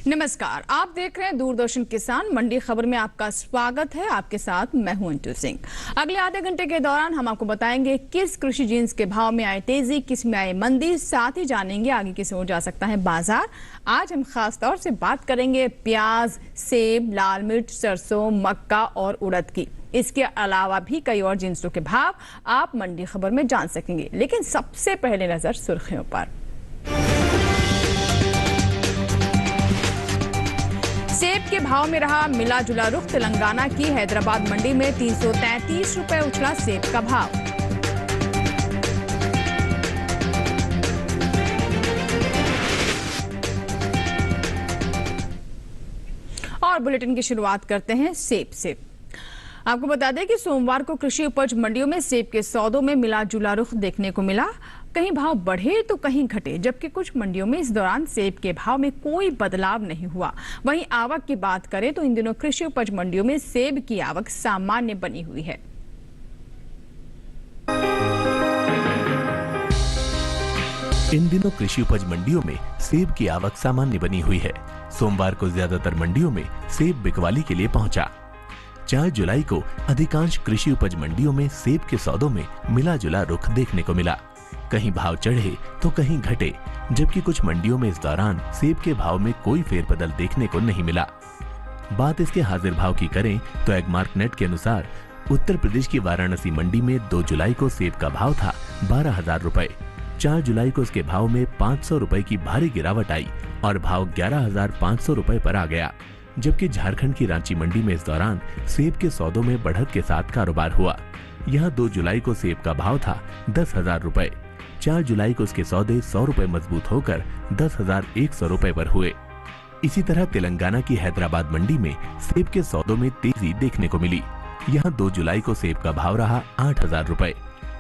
नमस्कार, आप देख रहे हैं दूरदर्शन किसान मंडी खबर में आपका स्वागत है। आपके साथ मैं हूं अंटू सिंह। अगले आधे घंटे के दौरान हम आपको बताएंगे किस कृषि जिन्स के भाव में आए तेजी, किस में आए मंदी, साथ ही जानेंगे आगे किस ओर जा सकता है बाजार। आज हम खास तौर से बात करेंगे प्याज, सेब, लाल मिर्च, सरसों, मक्का और उड़द की। इसके अलावा भी कई और जिन्सों के भाव आप मंडी खबर में जान सकेंगे, लेकिन सबसे पहले नजर सुर्खियों पर। सेब के भाव में रहा मिला जुला रुख। तेलंगाना की हैदराबाद मंडी में 333 रुपए उछला सेब का भाव। और बुलेटिन की शुरुआत करते हैं सेब से। आपको बता दें कि सोमवार को कृषि उपज मंडियों में सेब के सौदों में मिला जुला रुख देखने को मिला। कहीं भाव बढ़े तो कहीं घटे, जबकि कुछ मंडियों में इस दौरान सेब के भाव में कोई बदलाव नहीं हुआ। वहीं आवक की बात करें तो इन दिनों कृषि उपज मंडियों में सेब की आवक सामान्य बनी हुई है। इन दिनों कृषि उपज मंडियों में सेब की आवक सामान्य बनी हुई है। सोमवार को ज्यादातर मंडियों में सेब बिकवाली के लिए पहुंचा। 4 जुलाई को अधिकांश कृषि उपज मंडियों में सेब के सौदों में मिला जुला रुख देखने को मिला। कहीं भाव चढ़े तो कहीं घटे, जबकि कुछ मंडियों में इस दौरान सेब के भाव में कोई फेरबदल देखने को नहीं मिला। बात इसके हाजिर भाव की करें तो एगमार्क नेट के अनुसार उत्तर प्रदेश की वाराणसी मंडी में 2 जुलाई को सेब का भाव था 12,000 रुपए। 4 जुलाई को इसके भाव में 500 रुपए की भारी गिरावट आई और भाव 11,500 रुपए पर आ गया। जबकि झारखंड की रांची मंडी में इस दौरान सेब के सौदों में बढ़त के साथ कारोबार हुआ। यहाँ 2 जुलाई को सेब का भाव था 10,000 रुपए। 4 जुलाई को इसके सौदे 100 रुपए मजबूत होकर 10,100 रुपए पर हुए। इसी तरह तेलंगाना की हैदराबाद मंडी में सेब के सौदों में तेजी देखने को मिली। यहाँ 2 जुलाई को सेब का भाव रहा 8,000 रुपए।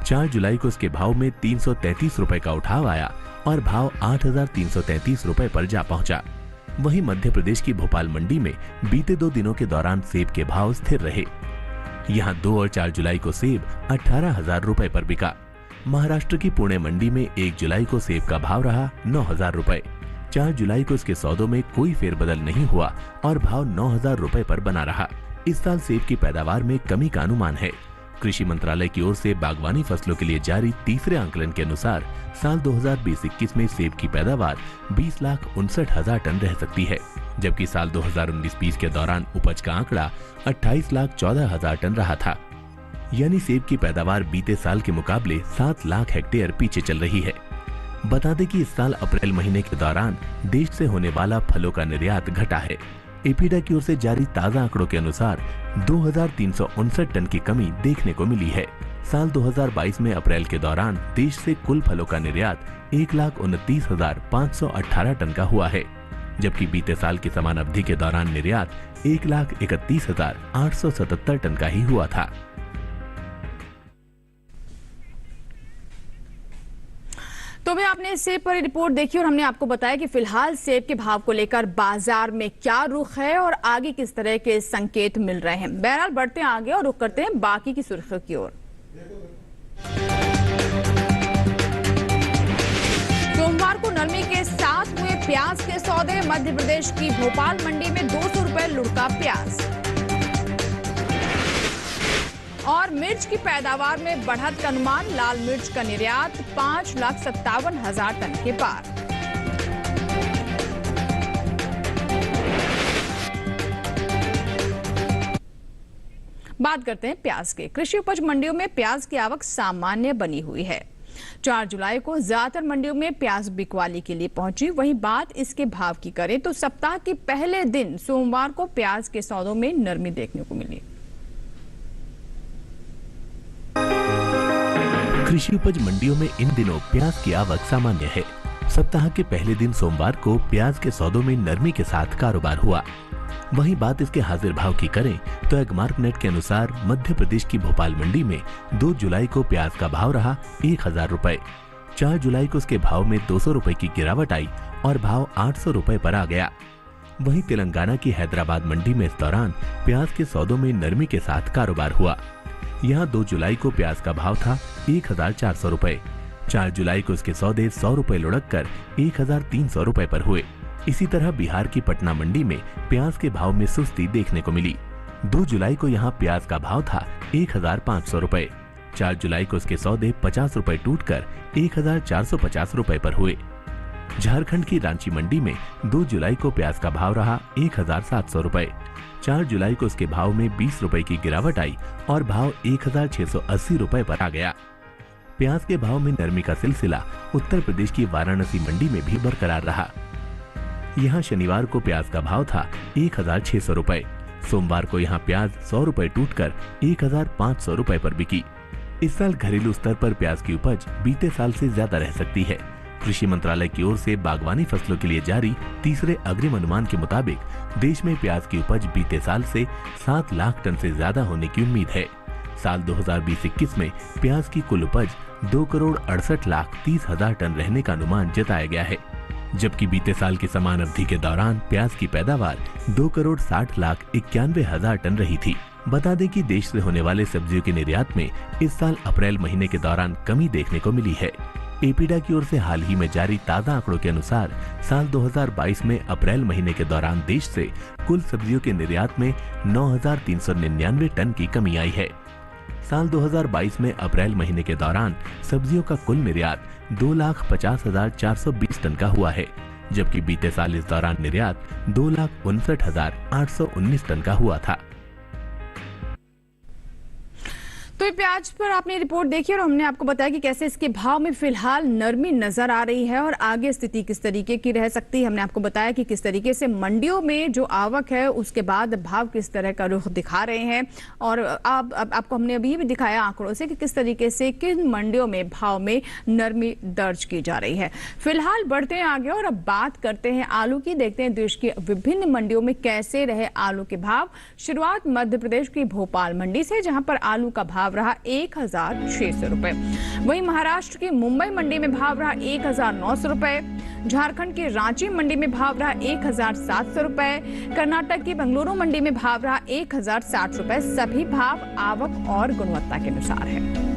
4 जुलाई को इसके भाव में 333 रुपए का उठाव आया और भाव 8,333 रुपए पर जा पहुंचा। वहीं मध्य प्रदेश की भोपाल मंडी में बीते 2 दिनों के दौरान सेब के भाव स्थिर रहे। यहाँ 2 और 4 जुलाई को सेब 18,000 रुपए पर बिका। महाराष्ट्र की पुणे मंडी में 1 जुलाई को सेब का भाव रहा 9,000 रुपए। 4 जुलाई को इसके सौदों में कोई फेरबदल नहीं हुआ और भाव 9,000 रुपए पर बना रहा। इस साल सेब की पैदावार में कमी का अनुमान है। कृषि मंत्रालय की ओर से बागवानी फसलों के लिए जारी तीसरे आंकलन के अनुसार साल 2020-21 में सेब की पैदावार 20,59,000 टन रह सकती है, जबकि साल 2019-20 के दौरान उपज का आंकड़ा 28,14,000 टन रहा था। यानी सेब की पैदावार बीते साल के मुकाबले 7 लाख हेक्टेयर पीछे चल रही है। बता दें कि इस साल अप्रैल महीने के दौरान देश से होने वाला फलों का निर्यात घटा है। एपीडा की ओर से जारी ताजा आंकड़ों के अनुसार 2,359 टन की कमी देखने को मिली है। साल 2022 में अप्रैल के दौरान देश से कुल फलों का निर्यात 1,29,518 टन का हुआ है, जबकि बीते साल की समान अवधि के दौरान निर्यात 1,31,877 टन का ही हुआ था। तो भाई आपने सेब पर रिपोर्ट देखी और हमने आपको बताया कि फिलहाल सेब के भाव को लेकर बाजार में क्या रुख है और आगे किस तरह के संकेत मिल रहे हैं। बहरहाल बढ़ते हैं आगे और रुख करते हैं बाकी की सुर्खियों की ओर। सोमवार को नरमी के साथ हुए प्याज के सौदे। मध्य प्रदेश की भोपाल मंडी में 200 रुपए लुढ़का प्याज। और मिर्च की पैदावार में बढ़त का अनुमान। लाल मिर्च का निर्यात 5,57,000 टन के पार। बात करते हैं प्याज के। कृषि उपज मंडियों में प्याज की आवक सामान्य बनी हुई है। 4 जुलाई को ज्यादातर मंडियों में प्याज बिकवाली के लिए पहुंची। वहीं बात इसके भाव की करें तो सप्ताह के पहले दिन सोमवार को प्याज के सौदों में नरमी देखने को मिली। कृषि उपज मंडियों में इन दिनों प्याज की आवक सामान्य है। सप्ताह के पहले दिन सोमवार को प्याज के सौदों में नरमी के साथ कारोबार हुआ। वहीं बात इसके हाजिर भाव की करें तो एगमार्क नेट के अनुसार मध्य प्रदेश की भोपाल मंडी में 2 जुलाई को प्याज का भाव रहा 1,000 रुपए। 4 जुलाई को इसके भाव में 200 रुपए की गिरावट आई और भाव 800 रुपए पर आ गया। वहीं तेलंगाना की हैदराबाद मंडी में इस दौरान प्याज के सौदों में नरमी के साथ कारोबार हुआ। यहाँ 2 जुलाई को प्याज का भाव था 1,400 रुपए। 4 जुलाई को इसके सौदे 100 रुपए लुढ़क कर 1,300 रुपए पर हुए। इसी तरह बिहार की पटना मंडी में प्याज के भाव में सुस्ती देखने को मिली। 2 जुलाई को यहाँ प्याज का भाव था 1,500 रुपए। 4 जुलाई को इसके सौदे 50 रुपए टूटकर 1,450 रुपए पर हुए। झारखंड की रांची मंडी में 2 जुलाई को प्याज का भाव रहा 1,700 रुपए। 4 जुलाई को इसके भाव में 20 रुपए की गिरावट आई और भाव 1,680 रुपए पर आ गया। प्याज के भाव में नरमी का सिलसिला उत्तर प्रदेश की वाराणसी मंडी में भी बरकरार रहा। यहाँ शनिवार को प्याज का भाव था 1,600 रुपए। सोमवार को यहाँ प्याज 100 रुपए टूटकर 1,500 रुपए पर बिकी। इस साल घरेलू स्तर पर प्याज की उपज बीते साल से ज्यादा रह सकती है। कृषि मंत्रालय की ओर से बागवानी फसलों के लिए जारी तीसरे अग्रिम अनुमान के मुताबिक देश में प्याज की उपज बीते साल से 7 लाख टन से ज्यादा होने की उम्मीद है। साल 2020-21 में प्याज की कुल उपज 2,68,30,000 टन रहने का अनुमान जताया गया है, जबकि बीते साल की समान अवधि के दौरान प्याज की पैदावार 2,60,91,000 टन रही थी। बता दें कि देश से होने वाले सब्जियों के निर्यात में इस साल अप्रैल महीने के दौरान कमी देखने को मिली है। एपीडा की ओर से हाल ही में जारी ताज़ा आंकड़ों के अनुसार साल 2022 में अप्रैल महीने के दौरान देश से कुल सब्जियों के निर्यात में 9,399 टन की कमी आई है। साल 2022 में अप्रैल महीने के दौरान सब्जियों का कुल निर्यात 2,50,420 टन का हुआ है, जबकि बीते साल इस दौरान निर्यात 2,59,819 टन का हुआ था। तो प्याज पर आपने रिपोर्ट देखी और हमने आपको बताया कि कैसे इसके भाव में फिलहाल नरमी नजर आ रही है और आगे स्थिति किस तरीके की रह सकती है। हमने आपको बताया कि किस तरीके से मंडियों में जो आवक है उसके बाद भाव किस तरह का रुख दिखा रहे हैं और आपको हमने अभी भी दिखाया आंकड़ों से कि किस तरीके से किन मंडियों में भाव में नरमी दर्ज की जा रही है। फिलहाल बढ़ते हैं आगे और अब बात करते हैं आलू की। देखते हैं देश की विभिन्न मंडियों में कैसे रहे आलू के भाव। शुरुआत मध्य प्रदेश की भोपाल मंडी से, जहां पर आलू का भाव रहा 1,600 रुपए। वहीं महाराष्ट्र की मुंबई मंडी में भाव रहा 1,900 रुपए। झारखंड की रांची मंडी में भाव रहा 1,700 रुपए। कर्नाटक की बेंगलुरु मंडी में भाव रहा 1,060 रुपए। सभी भाव आवक और गुणवत्ता के अनुसार है।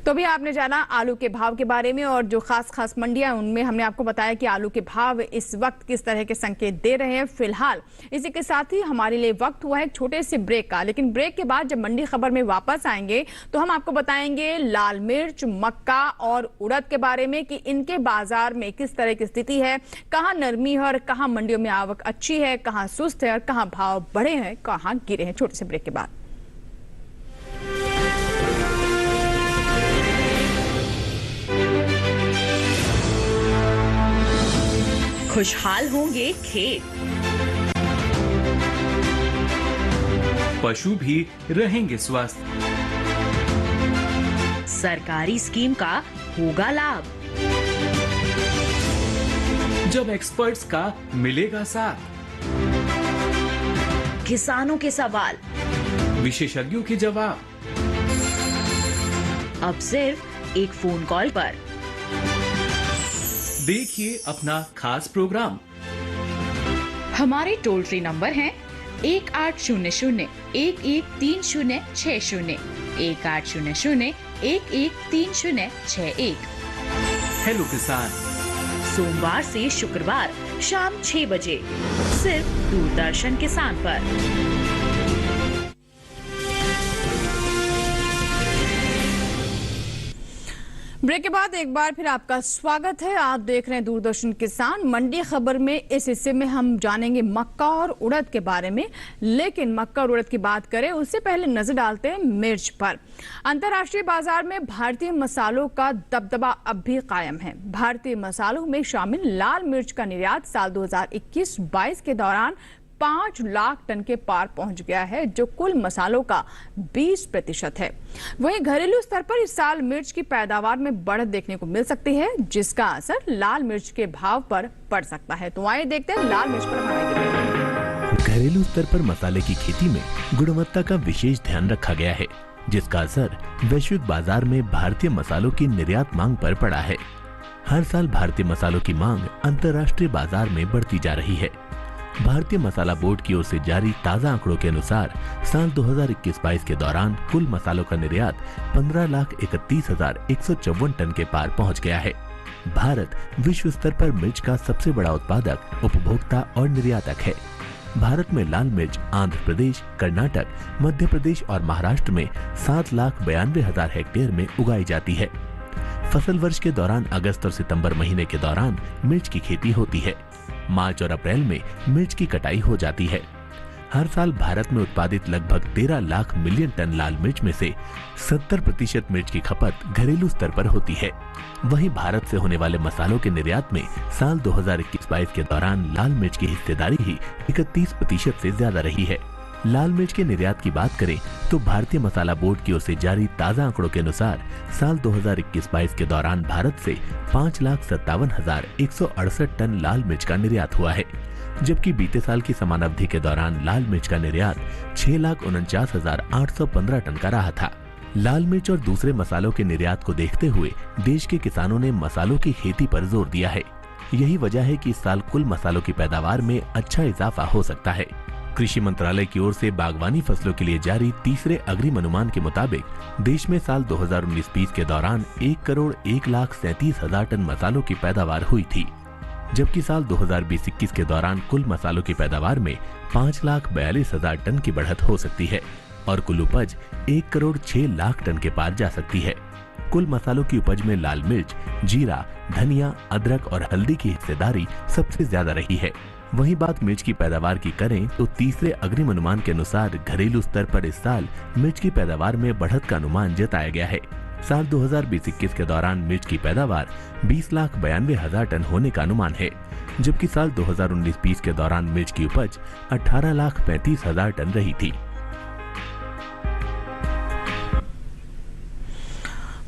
तो भी आपने जाना आलू के भाव के बारे में और जो खास मंडियां उनमें हमने आपको बताया कि आलू के भाव इस वक्त किस तरह के संकेत दे रहे हैं। फिलहाल इसी के साथ ही हमारे लिए वक्त हुआ है एक छोटे से ब्रेक का, लेकिन ब्रेक के बाद जब मंडी खबर में वापस आएंगे तो हम आपको बताएंगे लाल मिर्च, मक्का और उड़द के बारे में कि इनके बाजार में किस तरह की स्थिति है, कहां नरमी है और कहां मंडियों में आवक अच्छी है, कहां सुस्त है और कहां भाव बढ़े हैं, कहां गिरे हैं। छोटे से ब्रेक के बाद खुशहाल होंगे खेत, पशु भी रहेंगे स्वस्थ, सरकारी स्कीम का होगा लाभ, जब एक्सपर्ट्स का मिलेगा साथ, किसानों के सवाल, विशेषज्ञों के जवाब, अब सिर्फ एक फोन कॉल पर। देखिए अपना खास प्रोग्राम। हमारे टोल फ्री नंबर हैं 1800-113060, 1800-113061। हेलो किसान, सोमवार से शुक्रवार शाम 6 बजे सिर्फ दूरदर्शन किसान पर। ब्रेक के बाद एक बार फिर आपका स्वागत है। आप देख रहे हैं दूरदर्शन किसान। मंडी खबर में इस हिस्से में हम जानेंगे मक्का और उड़द के बारे में, लेकिन मक्का और उड़द की बात करें उससे पहले नजर डालते हैं मिर्च पर। अंतर्राष्ट्रीय बाजार में भारतीय मसालों का दबदबा अब भी कायम है। भारतीय मसालों में शामिल लाल मिर्च का निर्यात साल 2021-22 के दौरान 5 लाख टन के पार पहुंच गया है, जो कुल मसालों का 20% है। वहीं घरेलू स्तर पर इस साल मिर्च की पैदावार में बढ़त देखने को मिल सकती है, जिसका असर लाल मिर्च के भाव पर पड़ सकता है। तो आइए देखते हैं लाल मिर्च पर हमारा। घरेलू स्तर पर मसाले की खेती में गुणवत्ता का विशेष ध्यान रखा गया है, जिसका असर वैश्विक बाजार में भारतीय मसालों की निर्यात मांग पर पड़ा है। हर साल भारतीय मसालों की मांग अंतर्राष्ट्रीय बाजार में बढ़ती जा रही है। भारतीय मसाला बोर्ड की ओर से जारी ताज़ा आंकड़ों के अनुसार साल 2021-22 के दौरान कुल मसालों का निर्यात 15,31,154 टन के पार पहुंच गया है। भारत विश्व स्तर पर मिर्च का सबसे बड़ा उत्पादक, उपभोक्ता और निर्यातक है। भारत में लाल मिर्च आंध्र प्रदेश, कर्नाटक, मध्य प्रदेश और महाराष्ट्र में 7,92,000 हेक्टेयर में उगाई जाती है। फसल वर्ष के दौरान अगस्त और सितंबर महीने के दौरान मिर्च की खेती होती है। मार्च और अप्रैल में मिर्च की कटाई हो जाती है। हर साल भारत में उत्पादित लगभग 13 लाख मिलियन टन लाल मिर्च में से 70% मिर्च की खपत घरेलू स्तर पर होती है। वहीं भारत से होने वाले मसालों के निर्यात में साल 2021-22 के दौरान लाल मिर्च की हिस्सेदारी ही 31% से ज्यादा रही है। लाल मिर्च के निर्यात की बात करें तो भारतीय मसाला बोर्ड की ओर से जारी ताज़ा आंकड़ों के अनुसार साल 2021-22 के दौरान भारत से 5,57,168 टन लाल मिर्च का निर्यात हुआ है, जबकि बीते साल की समान अवधि के दौरान लाल मिर्च का निर्यात 6,49,815 टन का रहा था। लाल मिर्च और दूसरे मसालों के निर्यात को देखते हुए देश के किसानों ने मसालों की खेती पर जोर दिया है। यही वजह है कि इस साल कुल मसालों की पैदावार में अच्छा इजाफा हो सकता है। कृषि मंत्रालय की ओर से बागवानी फसलों के लिए जारी तीसरे अग्रिम अनुमान के मुताबिक देश में साल 2019-20 के दौरान 1,01,37,000 टन मसालों की पैदावार हुई थी, जबकि साल 2020-21 के दौरान कुल मसालों की पैदावार में 5,42,000 टन की बढ़त हो सकती है और कुल उपज 1,06,00,000 टन के पार जा सकती है। कुल मसालों की उपज में लाल मिर्च, जीरा, धनिया, अदरक और हल्दी की हिस्सेदारी सबसे ज्यादा रही है। वहीं बात मिर्च की पैदावार की करें तो तीसरे अग्रिम अनुमान के अनुसार घरेलू स्तर पर इस साल मिर्च की पैदावार में बढ़त का अनुमान जताया गया है। साल 2020-21 के दौरान मिर्च की पैदावार 20,92,000 टन होने का अनुमान है, जबकि साल 2019-20 के दौरान मिर्च की उपज 18,35,000 टन रही थी।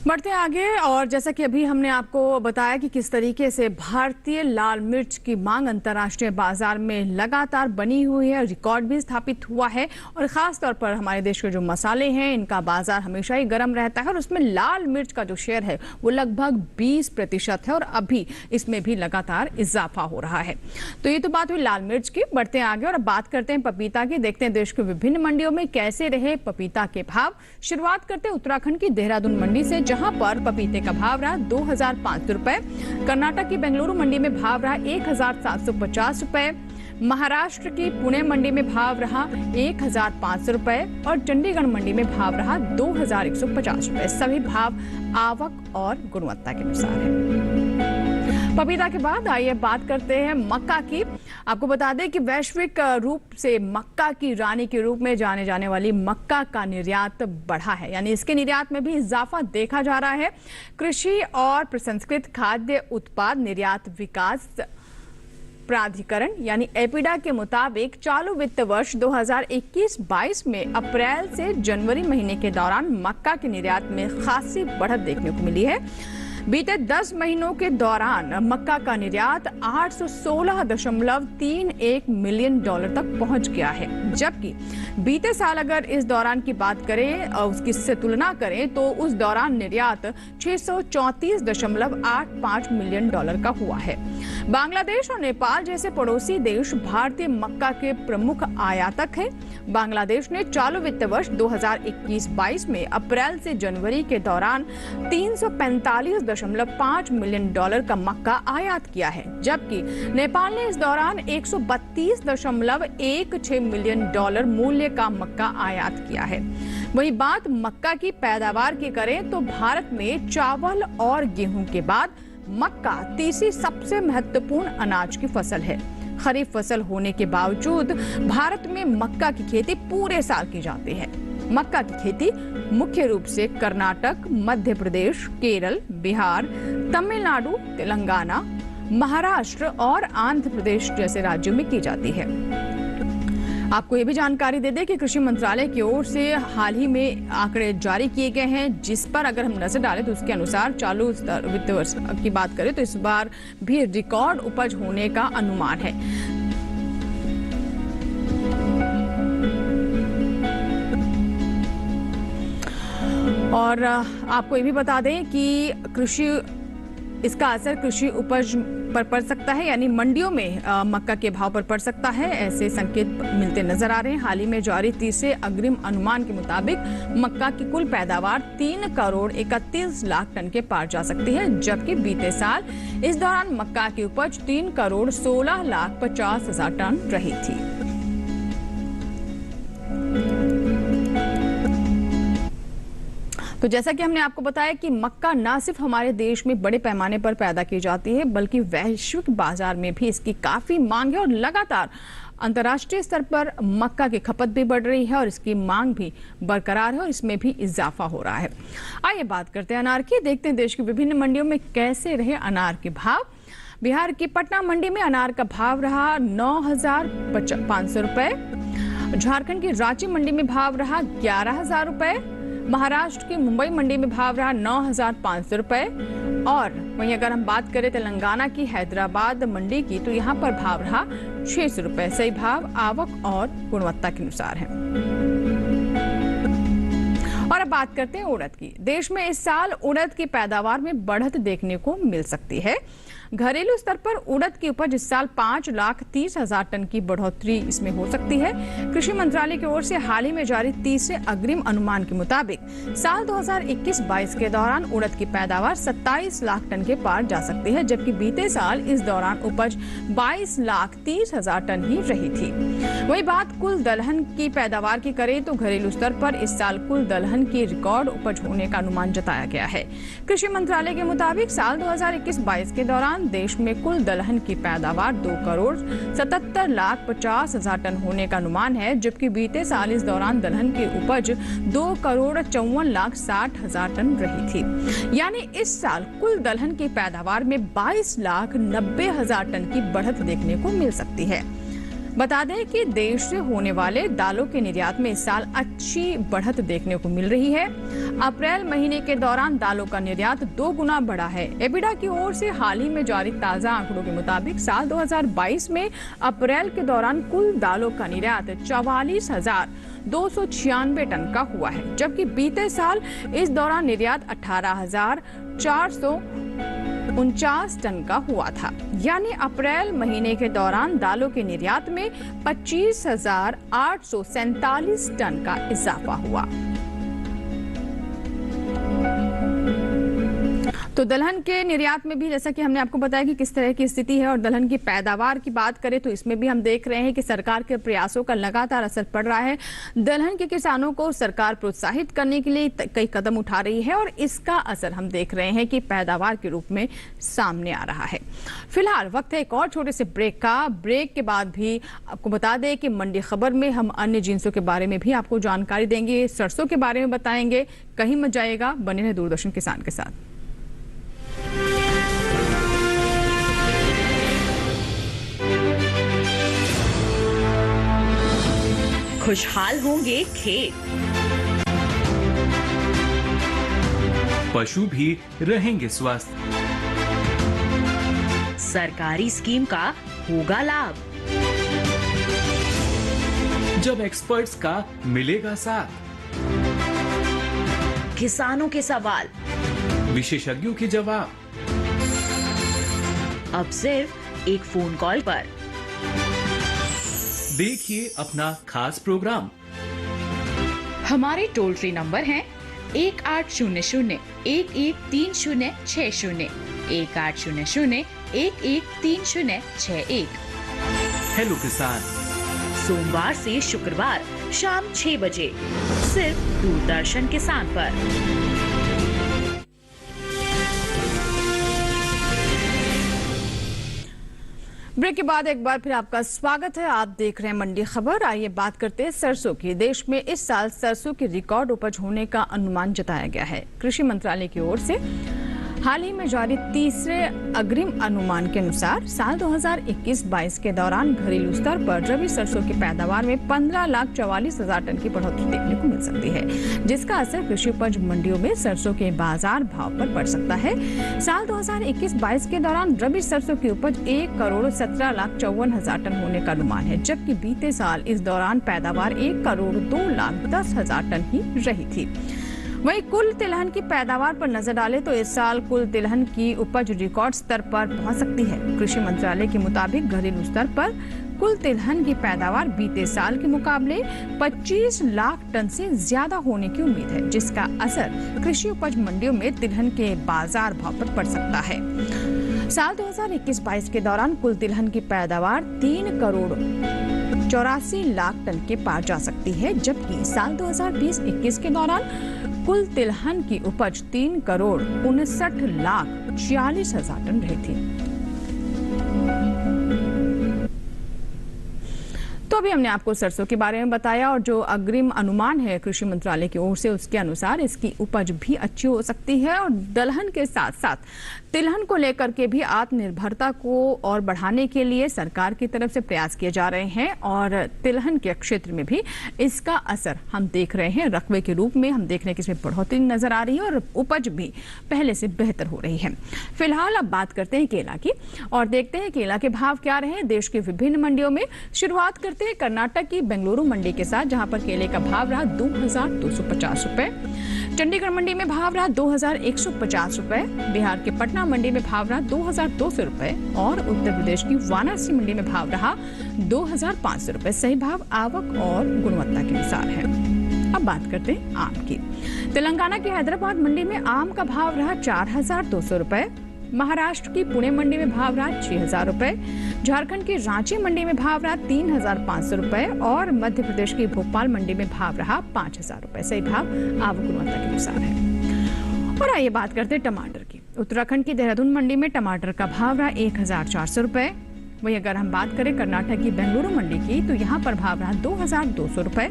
बढ़ते आगे, और जैसा कि अभी हमने आपको बताया कि किस तरीके से भारतीय लाल मिर्च की मांग अंतर्राष्ट्रीय बाजार में लगातार बनी हुई है, रिकॉर्ड भी स्थापित हुआ है और खास तौर पर हमारे देश के जो मसाले हैं इनका बाजार हमेशा ही गर्म रहता है और उसमें लाल मिर्च का जो शेयर है वो लगभग 20% है और अभी इसमें भी लगातार इजाफा हो रहा है। तो ये तो बात हुई लाल मिर्च की। बढ़ते आगे और अब बात करते हैं पपीता की। देखते हैं देश के विभिन्न मंडियों में कैसे रहे पपीता के भाव। शुरुआत करते हैं उत्तराखंड की देहरादून मंडी से, जहां पर पपीते का भाव रहा 2,500 रुपए। कर्नाटक की बेंगलुरु मंडी में भाव रहा 1,750 रुपए। महाराष्ट्र की पुणे मंडी में भाव रहा 1,500 रुपए और चंडीगढ़ मंडी में भाव रहा 2,150 रुपए। सभी भाव आवक और गुणवत्ता के अनुसार है। पपीता के बाद आइए बात करते हैं मक्का की। आपको बता दें कि वैश्विक रूप से मक्का की रानी के रूप में जाने जाने वाली मक्का का निर्यात बढ़ा है, यानी इसके निर्यात में भी इजाफा देखा जा रहा है। कृषि और प्रसंस्कृत खाद्य उत्पाद निर्यात विकास प्राधिकरण यानी एपिडा के मुताबिक चालू वित्त वर्ष 2021-22 में अप्रैल से जनवरी महीने के दौरान मक्का के निर्यात में खासी बढ़त देखने को मिली है। बीते 10 महीनों के दौरान मक्का का निर्यात 816.31 मिलियन डॉलर तक पहुंच गया है, जबकि बीते साल अगर इस दौरान की बात करें और उसकी से तुलना करें तो उस दौरान निर्यात 634.85 मिलियन डॉलर का हुआ है। बांग्लादेश और नेपाल जैसे पड़ोसी देश भारतीय मक्का के प्रमुख आयातक हैं। बांग्लादेश ने चालू वित्त वर्ष 2021-22 में अप्रैल से जनवरी के दौरान 345.5 मिलियन डॉलर का मक्का आयात किया है, जबकि नेपाल ने इस दौरान 132.16 मिलियन डॉलर मूल्य का मक्का आयात किया है। वहीं बात मक्का की पैदावार की करें तो भारत में चावल और गेहूं के बाद मक्का तीसरी सबसे महत्वपूर्ण अनाज की फसल है। खरीफ फसल होने के बावजूद भारत में मक्का की खेती पूरे साल की जाती है। मक्का की खेती मुख्य रूप से कर्नाटक, मध्य प्रदेश, केरल, बिहार, तमिलनाडु, तेलंगाना, महाराष्ट्र और आंध्र प्रदेश जैसे राज्यों में की जाती है। आपको ये भी जानकारी दे दें कि कृषि मंत्रालय की ओर से हाल ही में आंकड़े जारी किए गए हैं, जिस पर अगर हम नजर डालें तो उसके अनुसार चालू वित्त वर्ष की बात करें तो इस बार भी रिकॉर्ड उपज होने का अनुमान है। और आपको ये भी बता दें कि इसका असर कृषि उपज पर पड़ सकता है, यानी मंडियों में मक्का के भाव पर पड़ सकता है, ऐसे संकेत मिलते नजर आ रहे हैं। हाल ही में जारी तीसरे अग्रिम अनुमान के मुताबिक मक्का की कुल पैदावार 3 करोड़ 31 लाख टन के पार जा सकती है, जबकि बीते साल इस दौरान मक्का की उपज 3 करोड़ 16 लाख 50 हजार टन रही थी। तो जैसा कि हमने आपको बताया कि मक्का न सिर्फ हमारे देश में बड़े पैमाने पर पैदा की जाती है, बल्कि वैश्विक बाजार में भी इसकी काफी मांग है और लगातार अंतर्राष्ट्रीय स्तर पर मक्का की खपत भी बढ़ रही है और इसकी मांग भी बरकरार है और इसमें भी इजाफा हो रहा है। आइए बात करते हैं अनार की। देखते हैं देश की विभिन्न मंडियों में कैसे रहे अनार के भाव। बिहार की पटना मंडी में अनार का भाव रहा 9,500 रुपए। झारखंड की रांची मंडी में भाव रहा 11,000 रुपए। महाराष्ट्र की मुंबई मंडी में भाव रहा 9,500 रुपए। और वहीं अगर हम बात करें तेलंगाना की हैदराबाद मंडी की, तो यहाँ पर भाव रहा 600 रुपए। सही भाव आवक और गुणवत्ता के अनुसार है। और अब बात करते हैं उड़द की। देश में इस साल उड़द की पैदावार में बढ़त देखने को मिल सकती है। घरेलू स्तर पर उड़द की उपज इस साल 5,30,000 टन की बढ़ोतरी इसमें हो सकती है। कृषि मंत्रालय की ओर से हाल ही में जारी तीसरे अग्रिम अनुमान के मुताबिक साल 2021-22 के दौरान उड़द की पैदावार 27 लाख टन के पार जा सकती है, जबकि बीते साल इस दौरान उपज 22,30,000 टन ही रही थी। वही बात कुल दलहन की पैदावार की करें तो घरेलू स्तर पर इस साल कुल दलहन की रिकॉर्ड उपज होने का अनुमान जताया गया है। कृषि मंत्रालय के मुताबिक साल 2021-22 के दौरान देश में कुल दलहन की पैदावार 2 करोड़ 77 लाख 50 हजार टन होने का अनुमान है, जबकि बीते साल इस दौरान दलहन की उपज 2 करोड़ 54 लाख 60 हजार टन रही थी। यानी इस साल कुल दलहन की पैदावार में 22 लाख 90 हजार टन की बढ़त देखने को मिल सकती है। बता दें कि देश से होने वाले दालों के निर्यात में इस साल अच्छी बढ़त देखने को मिल रही है। अप्रैल महीने के दौरान दालों का निर्यात 2 गुना बढ़ा है। एबिडा की ओर से हाल ही में जारी ताजा आंकड़ों के मुताबिक साल 2022 में अप्रैल के दौरान कुल दालों का निर्यात 44,296 टन का हुआ है, जबकि बीते साल इस दौरान निर्यात 18,449 टन का हुआ था। यानी अप्रैल महीने के दौरान दालों के निर्यात में 25,847 टन का इजाफा हुआ। तो दलहन के निर्यात में भी जैसा कि हमने आपको बताया कि किस तरह की स्थिति है, और दलहन की पैदावार की बात करें तो इसमें भी हम देख रहे हैं कि सरकार के प्रयासों का लगातार असर पड़ रहा है। दलहन के किसानों को सरकार प्रोत्साहित करने के लिए कई कदम उठा रही है और इसका असर हम देख रहे हैं कि पैदावार के रूप में सामने आ रहा है। फिलहाल वक्त है एक और छोटे से ब्रेक का। ब्रेक के बाद भी आपको बता दें कि मंडी खबर में हम अन्य जिन्सों के बारे में भी आपको जानकारी देंगे, सरसों के बारे में बताएंगे। कहीं मत जाइएगा, बने रहे दूरदर्शन किसान के साथ। खुशहाल होंगे खेत, पशु भी रहेंगे स्वस्थ, सरकारी स्कीम का होगा लाभ, जब एक्सपर्ट्स का मिलेगा साथ, किसानों के सवाल, विशेषज्ञों के जवाब, अब सिर्फ एक फोन कॉल पर। देखिए अपना खास प्रोग्राम। हमारे टोल फ्री नंबर हैं 1800-113060, 1800-113061। हेलो किसान, सोमवार से शुक्रवार शाम 6 बजे सिर्फ दूरदर्शन किसान पर। ब्रेक के बाद एक बार फिर आपका स्वागत है। आप देख रहे हैं मंडी खबर। आइए बात करते हैं सरसों की। देश में इस साल सरसों की रिकॉर्ड उपज होने का अनुमान जताया गया है। कृषि मंत्रालय की ओर से हाल ही में जारी तीसरे अग्रिम अनुमान के अनुसार साल 2021-22 के दौरान घरेलू स्तर पर रबी सरसों की पैदावार में 15,44,000 टन की बढ़ोतरी देखने को मिल सकती है, जिसका असर कृषि उपज मंडियों में सरसों के बाजार भाव पर पड़ सकता है। साल 2021-22 के दौरान रबी सरसों की उपज 1,17,54,000 टन होने का अनुमान है, जबकि बीते साल इस दौरान पैदावार 1,02,10,000 टन ही रही थी। वहीं कुल तिलहन की पैदावार पर नजर डालें तो इस साल कुल तिलहन की उपज रिकॉर्ड स्तर पर पहुंच सकती है। कृषि मंत्रालय के मुताबिक घरेलू स्तर पर कुल तिलहन की पैदावार बीते साल के मुकाबले 25 लाख टन से ज्यादा होने की उम्मीद है, जिसका असर कृषि उपज मंडियों में तिलहन के बाजार भाव पर पड़ सकता है। साल 2021-22 के दौरान कुल तिलहन की पैदावार 3 करोड़ 84 लाख टन के पार जा सकती है, जबकि साल 2020-21 के दौरान कुल तिलहन की उपज 3 करोड़ 59 लाख 46 हजार टन रही थी। तो अभी हमने आपको सरसों के बारे में बताया और जो अग्रिम अनुमान है कृषि मंत्रालय की ओर से, उसके अनुसार इसकी उपज भी अच्छी हो सकती है और दलहन के साथ साथ तिलहन को लेकर के भी आत्मनिर्भरता को और बढ़ाने के लिए सरकार की तरफ से प्रयास किए जा रहे हैं और तिलहन के क्षेत्र में भी इसका असर हम देख रहे हैं। रकबे के रूप में हम देख रहे हैं कि इसमें बढ़ोतरी नजर आ रही है और उपज भी पहले से बेहतर हो रही है। फिलहाल अब बात करते हैं केला की और देखते हैं केला के भाव क्या रहे देश के विभिन्न मंडियों में। शुरुआत करते हैं कर्नाटक की बेंगलुरु मंडी के साथ, जहां पर केले का भाव रहा 2250 रुपए। चंडीगढ़ मंडी में भाव रहा 2150 रुपए। बिहार के पटना मंडी में भाव रहा 2200 रुपए और उत्तर प्रदेश की वाराणसी मंडी में भाव रहा 2500 रुपए। सही भाव आवक और गुणवत्ता के अनुसार है। अब बात करते हैं आम की। तेलंगाना की हैदराबाद मंडी में आम का भाव रहा 4200 रुपए। महाराष्ट्र की पुणे मंडी में भाव रहा 6000 रुपए। झारखंड की रांची मंडी में भाव रहा 3500 रुपए और मध्य प्रदेश की भोपाल मंडी में भाव रहा 5000 रुपए। सही भाव आवक गुणवत्ता के अनुसार है। और आइए बात करते हैं टमाटर की। उत्तराखंड की देहरादून मंडी में टमाटर का भाव रहा 1400 रुपए। वहीं अगर हम बात करें कर्नाटक की बेंगलुरु मंडी की, तो यहाँ पर भाव रहा 2200 रुपए।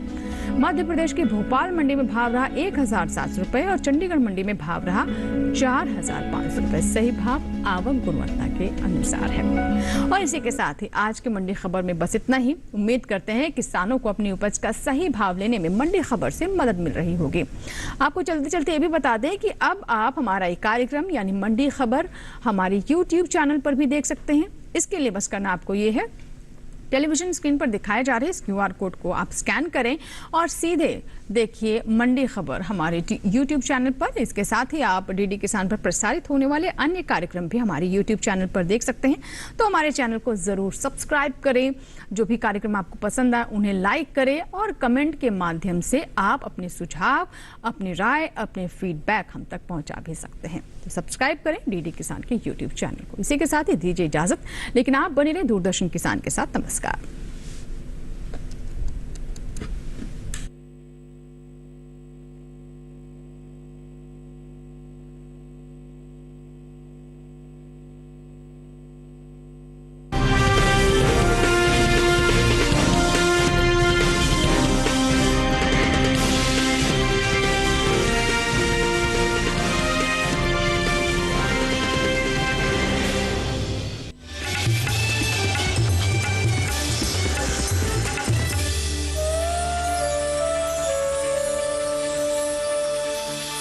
मध्य प्रदेश की भोपाल मंडी में भाव रहा 1700 रुपए और चंडीगढ़ मंडी में भाव रहा 4500 रुपए। सही भाव आवक गुणवत्ता के अनुसार है। और इसी के साथ ही आज के मंडी खबर में बस इतना ही। उम्मीद करते हैं किसानों को अपनी उपज का सही भाव लेने में मंडी खबर से मदद मिल रही होगी। आपको चलते चलते ये भी बता दें कि अब आप हमारा ये कार्यक्रम यानी मंडी खबर हमारे YouTube चैनल पर भी देख सकते हैं। इसके लिए बस करना आपको ये है, टेलीविजन स्क्रीन पर दिखाए जा रहे इस QR कोड को आप स्कैन करें और सीधे देखिए मंडी खबर हमारे YouTube चैनल पर। इसके साथ ही आप DD किसान पर प्रसारित होने वाले अन्य कार्यक्रम भी हमारे YouTube चैनल पर देख सकते हैं। तो हमारे चैनल को जरूर सब्सक्राइब करें, जो भी कार्यक्रम आपको पसंद आए उन्हें लाइक करें और कमेंट के माध्यम से आप अपने सुझाव, अपनी राय, अपने फीडबैक हम तक पहुंचा भी सकते हैं। तो सब्सक्राइब करें DD किसान के YouTube चैनल को। इसी के साथ ही दीजिए इजाजत, लेकिन आप बने रहे दूरदर्शन किसान के साथ। नमस्कार।